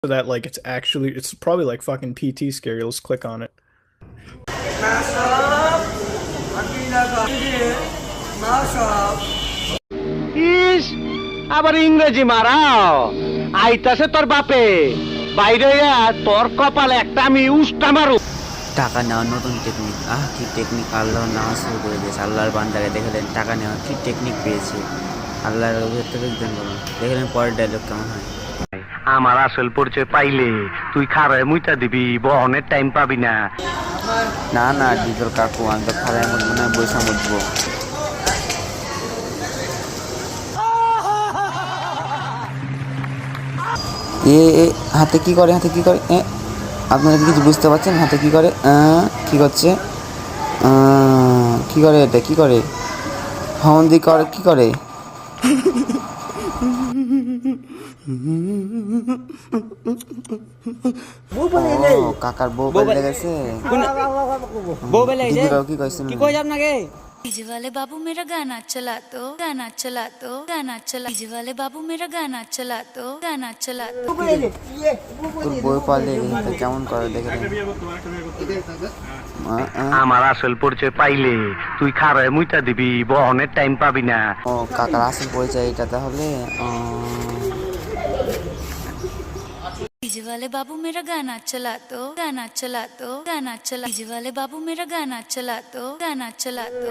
so that like it's probably like fucking PT scary. Let's click on it. ইস, আবার ইংরেজি মারাও। আইতাছে তোর বাপে, বাইরে আইয়া তোর কপালে একটা আমি উস্টা মারু। টাকা নেওয়ার নতুন টেকনিক, কি টেকনিক! আল্লাহ নেওয়া শুরু করে দিয়েছে। আল্লাহর বান্দারে দেখলেন টাকা নেওয়ার কি টেকনিক পেয়েছে। আল্লাহর থেকে দেখলেন পরের ডায়লগ কেমন হয়। আমার আসল পরিচয় পাইলে তুই খারায় মুইতা দিবি, বহনের টাইম পাবি না। না না ডিজল কাকু, আমি তো খারায় মরবো না, বৈশা মরবো। হাতে কি করে, হাতে কি করে? আপনারা কি কিছু বুঝতে পারছেন? হাতে কি করে, কি করছে, কি করে, এটা কি করে? হমদি করে, কি করে? কাকার বউ বেলে গেছে। কি কইছেন? डीजे वाले बाबू मेरा गाना चला दो, गाना चला दो, गाना चला। डीजे वाले बाबू मेरा गाना चला दो, गाना चला दो। তোর বই পালে কেমন করে দেখে। আমার আসল পরিচয় পাইলে তুই খারায় মুইতা দিবি, বহনের টাইম পাবি না। ও কাকার আসল পরিচয় এটা তাহলে। डीजे वाले बाबू मेरा गाना चला दो, गाना चला दो, गाना चला। डीजे वाले बाबू मेरा गाना चला दो, गाना चला दो।